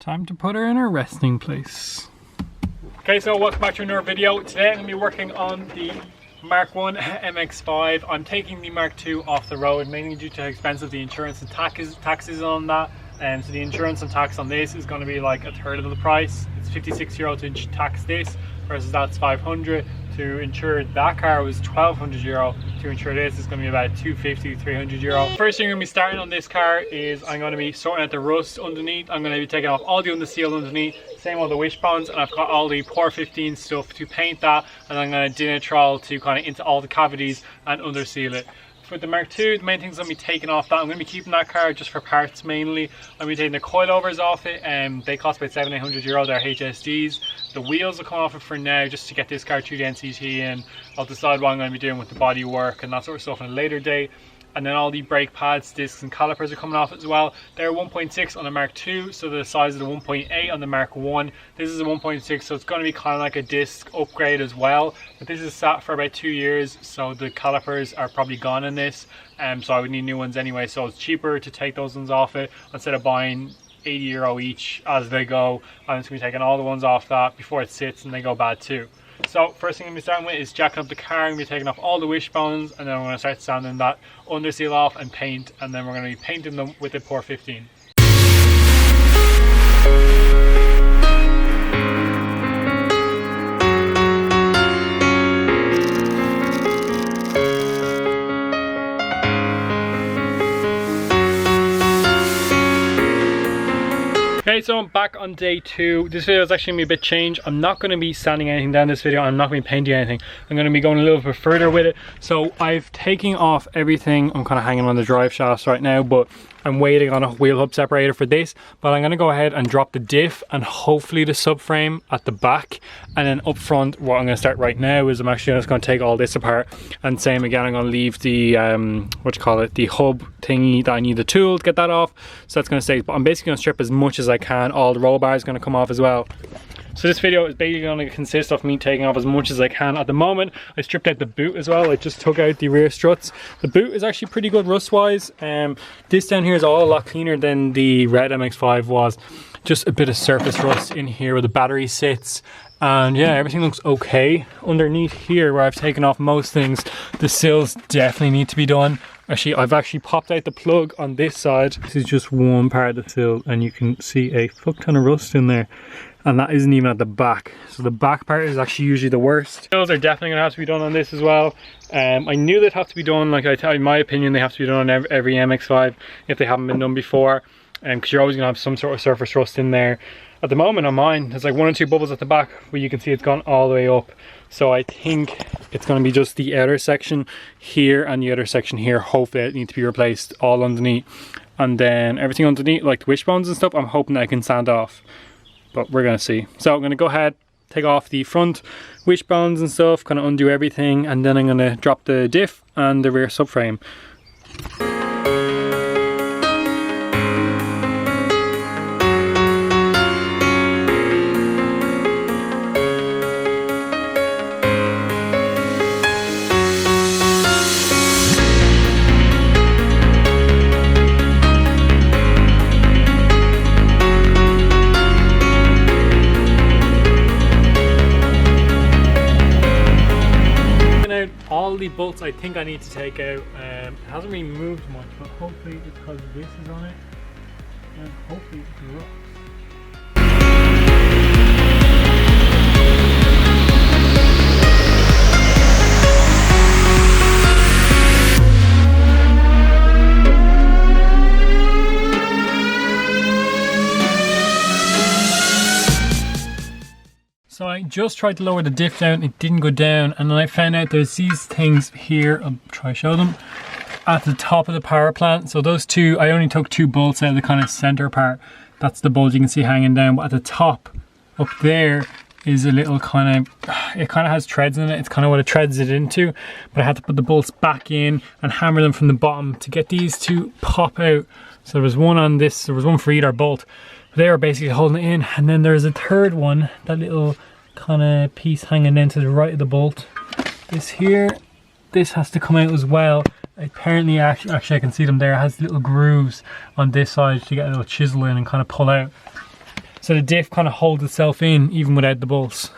Time to put her in her resting place. Okay, so welcome back to another video. Today I'm going to be working on the Mark 1 Mx5. I'm taking the Mark 2 off the road, mainly due to how expensive the insurance and taxes on that. So the insurance and tax on this is going to be like a third of the price. It's €56 to tax this, versus that's 500. To insure that car was €1,200. To insure this is going to be about €250, €300. First thing I'm going to be starting on this car is I'm going to be sorting out the rust underneath. I'm going to be taking off all the underseal underneath, same all the wishbones, and I've got all the Pour 15 stuff to paint that, and I'm going to dinitrol to kind of into all the cavities and underseal it. For the Mark 2, the main things I'm going to be taking off that, I'm going to be keeping that car just for parts mainly. I'm going to be taking the coilovers off it, and they cost about €700-800, they're HSDs. The wheels will come off it for now, just to get this car through the NCT, and I'll decide what I'm going to be doing with the body work and that sort of stuff in a later date. And then all the brake pads, discs and calipers are coming off as well. They're 1.6 on the Mark 2, so the size of the 1.8 on the Mark 1. This is a 1.6, so it's going to be kind of like a disc upgrade as well. But this is sat for about 2 years, so the calipers are probably gone in this. So I would need new ones anyway, so it's cheaper to take those ones off it instead of buying €80 each as they go. I'm just going to be taking all the ones off that before it sits and they go bad too. So first thing I'm going to be starting with is jacking up the car. I'm going to be taking off all the wishbones, and then we're going to start sanding that underseal off and paint, and then we're going to be painting them with the Pour 15. Okay, so I'm back on day 2. This video is actually going to be a bit changed. I'm not going to be sanding anything down this video. I'm not going to be painting anything. I'm going to be going a little bit further with it. So I've taken off everything. I'm kind of hanging on the drive shafts right now, but I'm waiting on a wheel hub separator for this. But I'm going to go ahead and drop the diff and hopefully the subframe at the back. And then up front, what I'm going to start right now is I'm actually just going to take all this apart. And same again, I'm going to leave the, the hub thingy that I need the tool to get that off. So that's going to stay. But I'm basically going to strip as much as I can. All the roll bars are going to come off as well. So this video is basically going to consist of me taking off as much as I can. At the moment, I stripped out the boot as well. I just took out the rear struts. The boot is actually pretty good rust wise. This down here is all a lot cleaner than the red MX5 was. Just a bit of surface rust in here where the battery sits. And yeah, everything looks okay. Underneath here where I've taken off most things, the sills definitely need to be done. Actually, I've actually popped out the plug on this side. This is just one part of the sill, and you can see a fuck ton of rust in there. And that isn't even at the back. So the back part is actually usually the worst. Sills are definitely gonna have to be done on this as well. I knew they'd have to be done, like I tell you, in my opinion, they have to be done on every MX5 if they haven't been done before. Because you're always gonna have some sort of surface rust in there. At the moment on mine, there's like 1 or 2 bubbles at the back where you can see it's gone all the way up. So I think it's going to be just the outer section here and the other section here. Hopefully it needs to be replaced all underneath. And then everything underneath, like the wishbones and stuff, I'm hoping that I can sand off. But we're going to see. So I'm going to go ahead, take off the front wishbones and stuff, kind of undo everything. And then I'm going to drop the diff and the rear subframe. All the bolts I think I need to take out. It hasn't really moved much, but hopefully it's because this is on it, and hopefully it's rust. So I just tried to lower the diff down, it didn't go down, and then I found out there's these things here, I'll try to show them, at the top of the power plant. So those two, I only took 2 bolts out of the kind of center part. That's the bolt you can see hanging down, but at the top, up there, is a little kind of, it kind of has treads in it, it's kind of what it treads it into, but I had to put the bolts back in and hammer them from the bottom to get these to pop out. So there was one on this, there was one for either bolt. They were basically holding it in, and then there's a third one, that little kind of piece hanging down to the right of the bolt. This here, this has to come out as well. Apparently, actually I can see them there, it has little grooves on this side to get a little chisel in and kind of pull out. so the diff kind of holds itself in even without the bolts.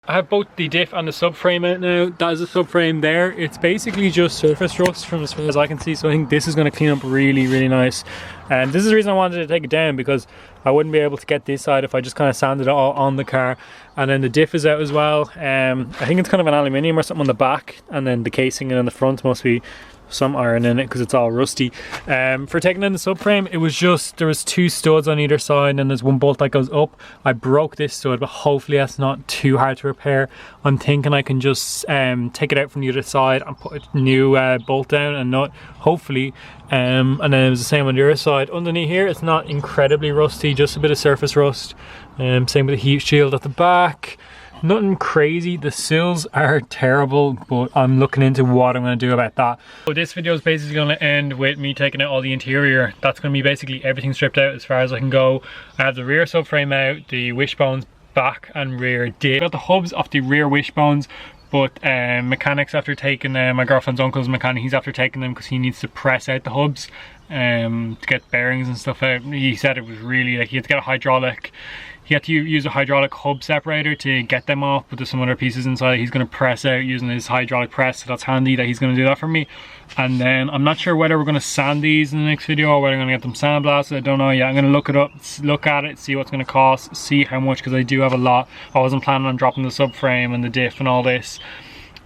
I have both the diff and the subframe out now. That is the subframe there. It's basically just surface rust from as far as I can see, so I think this is going to clean up really, really nice. And this is the reason I wanted to take it down, because I wouldn't be able to get this side if I just kind of sanded it all on the car. And then the diff is out as well. I think it's kind of an aluminium or something on the back, and then the casing in the front must be some iron in it because it's all rusty. For taking in the subframe, it was just, there was 2 studs on either side and there's 1 bolt that goes up. I broke this stud, but hopefully that's not too hard to repair. I'm thinking I can just take it out from the other side and put a new bolt down and nut, hopefully. And then it was the same on the other side. Underneath here, it's not incredibly rusty, just a bit of surface rust. Same with the heat shield at the back. Nothing crazy. The sills are terrible, but I'm looking into what I'm going to do about that. So this video is basically going to end with me taking out all the interior. That's going to be basically everything stripped out as far as I can go. I have the rear subframe out, the wishbones back and rear did. I got the hubs off the rear wishbones, but mechanics after taking them, my girlfriend's uncle's mechanic, he's after taking them because he needs to press out the hubs to get bearings and stuff out. He said it was really, like, he had to get a hydraulic. He had to use a hydraulic hub separator to get them off, but there's some other pieces inside he's going to press out using his hydraulic press, so that's handy that he's going to do that for me. And then I'm not sure whether we're going to sand these in the next video or whether I'm going to get them sandblasted. I don't know yet. I'm going to look it up, look at it, see what's going to cost, see how much, because I do have a lot. I wasn't planning on dropping the subframe and the diff and all this,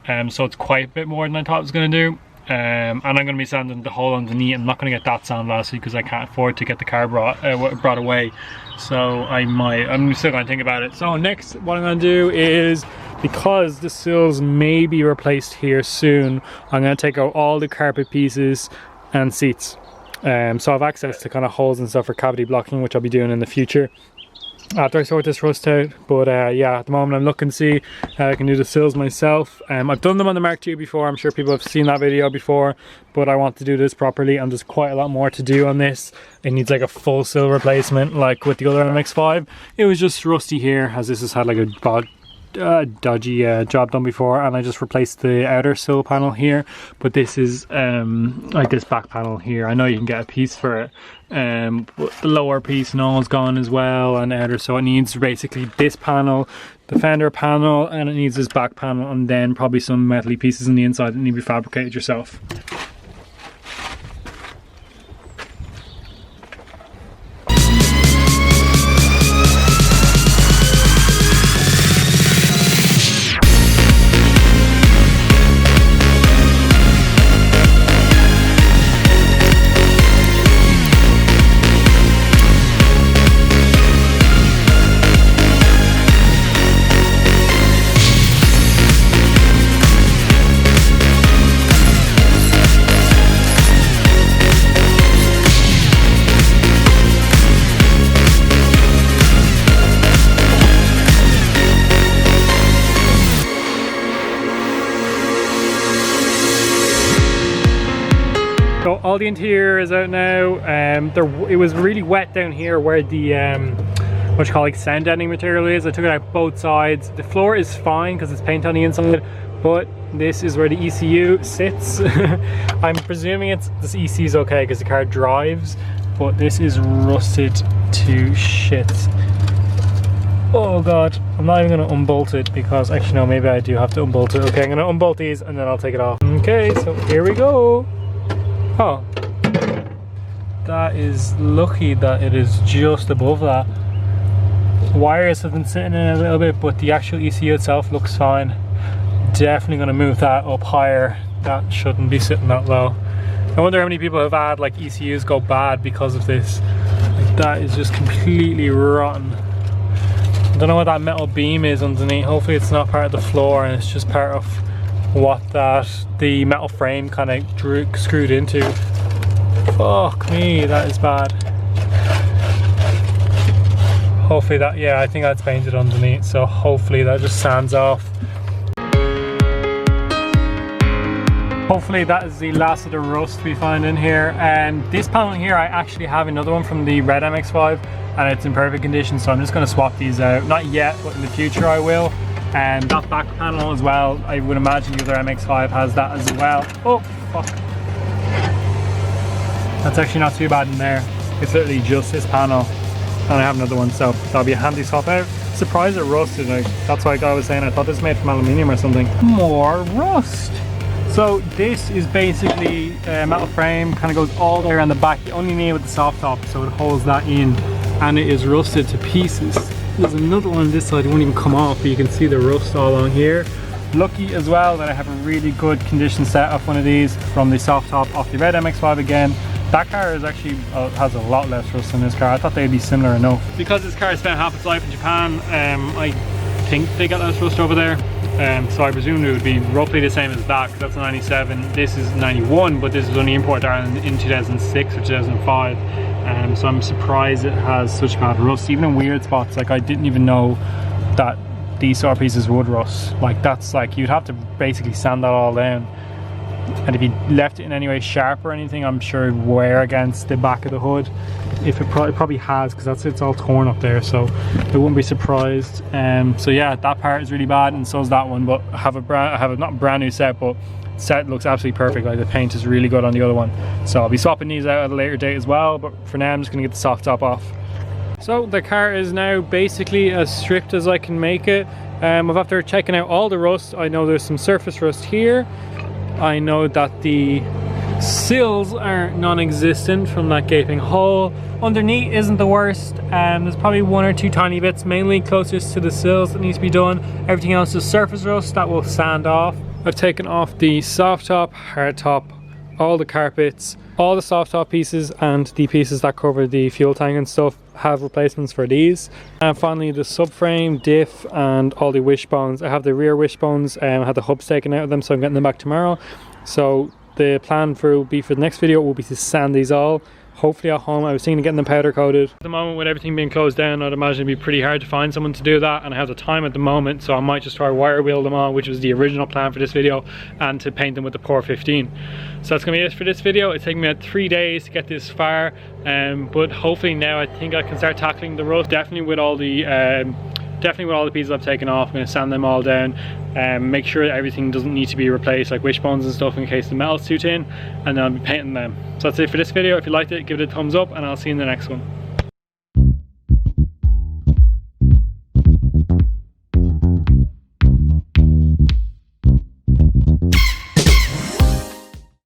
so it's quite a bit more than I thought it was going to do. And I'm going to be sanding the hole underneath. I'm not going to get that sandblasted because I can't afford to get the car brought away. So I'm still going to think about it. So next, what I'm going to do is, because the sills may be replaced here soon, I'm going to take out all the carpet pieces and seats. So I have access to kind of holes and stuff for cavity blocking, which I'll be doing in the future after I sort this rust out. But yeah, at the moment I'm looking to see how I can do the sills myself. I've done them on the Mark II before. I'm sure people have seen that video before, but I want to do this properly, and there's quite a lot more to do on this. It needs like a full sill replacement, like with the other Mx5. It was just rusty here, as this has had like a dodgy job done before, and I just replaced the outer sill panel here. But this is like this back panel here. I know you can get a piece for it, but the lower piece and all is gone as well, and outer, so it needs basically this panel, the fender panel, and it needs this back panel, and then probably some metally pieces on the inside that need to be fabricated yourself. So all the interior is out now. It was really wet down here where the what you call like sound deadening material is. I took it out both sides. The floor is fine because it's paint on the inside, but this is where the ECU sits. I'm presuming this ECU is okay because the car drives, but this is rusted to shit. Oh god, I'm not even going to unbolt it because, actually no, maybe I do have to unbolt it. Okay, I'm going to unbolt these and then I'll take it off. Okay, so here we go. Oh, that is lucky that it is just above that. Wires have been sitting in a little bit, but the actual ECU itself looks fine. Definitely going to move that up higher. That shouldn't be sitting that low. I wonder how many people have had like ECUs go bad because of this. Like, that is just completely rotten. I don't know what that metal beam is underneath. Hopefully it's not part of the floor and it's just part of what the metal frame kind of screwed into. Fuck me, that is bad. Hopefully that, yeah, I think that's painted underneath, so hopefully that just sands off. Hopefully that is the last of the rust we find in here. And this panel here, I actually have another one from the red MX5 and it's in perfect condition, so I'm just going to swap these out. Not yet, but in the future I will. And that back panel as well, I would imagine the other MX5 has that as well. Oh, fuck. That's actually not too bad in there. It's literally just this panel. And I have another one, so that'll be a handy swap out. Surprised it rusted, like, that's why I was saying I thought this was made from aluminium or something. More rust! So this is basically a metal frame, kind of goes all the way around the back. You only need it with the soft top, so it holds that in, and it is rusted to pieces. There's another one on this side, it won't even come off, but you can see the rust all along here. Lucky as well that I have a really good condition set of one of these from the soft top off the red MX5 again. That car is actually has a lot less rust than this car. I thought they'd be similar enough. Because this car spent half its life in Japan, I think they got less rust over there. So I presume it would be roughly the same as that, because that's a 97, this is 91, but this was only imported to Ireland in 2006 or 2005. So I'm surprised it has such bad rust, even in weird spots. Like, I didn't even know that these sort of pieces would rust. Like, that's like, you'd have to basically sand that all down. And if you left it in any way sharp or anything, I'm sure it'd wear against the back of the hood. If it probably has, because it's all torn up there, so I wouldn't be surprised. So yeah, that part is really bad, and so is that one. But I have a not a brand new set, but set looks absolutely perfect. Like, the paint is really good on the other one, so I'll be swapping these out at a later date as well. But for now, I'm just gonna get the soft top off. So the car is now basically as stripped as I can make it. After checking out all the rust, I know there's some surface rust here. I know that the sills are non-existent from that gaping hole. Underneath isn't the worst. There's probably one or two tiny bits, mainly closest to the sills, that needs to be done. Everything else is surface rust that will sand off. I've taken off the soft top, hard top, all the carpets, all the soft top pieces, and the pieces that cover the fuel tank and stuff have replacements for these. And finally the subframe, diff, and all the wishbones. I have the rear wishbones, I had the hubs taken out of them, so I'm getting them back tomorrow. So the plan for the next video will be to sand these all, hopefully at home. I was thinking of getting them powder coated. At the moment, with everything being closed down, I'd imagine it'd be pretty hard to find someone to do that, and I have the time at the moment, so I might just try wire wheel them on, which was the original plan for this video, and to paint them with the Pour 15. So that's gonna be it for this video. It's taken me about 3 days to get this far, but hopefully now I think I can start tackling the rust. Definitely with all the pieces I've taken off, I'm going to sand them all down, make sure that everything doesn't need to be replaced, like wishbones and stuff, in case the metal's too thin, and then I'll be painting them. So that's it for this video. If you liked it, give it a thumbs up, and I'll see you in the next one.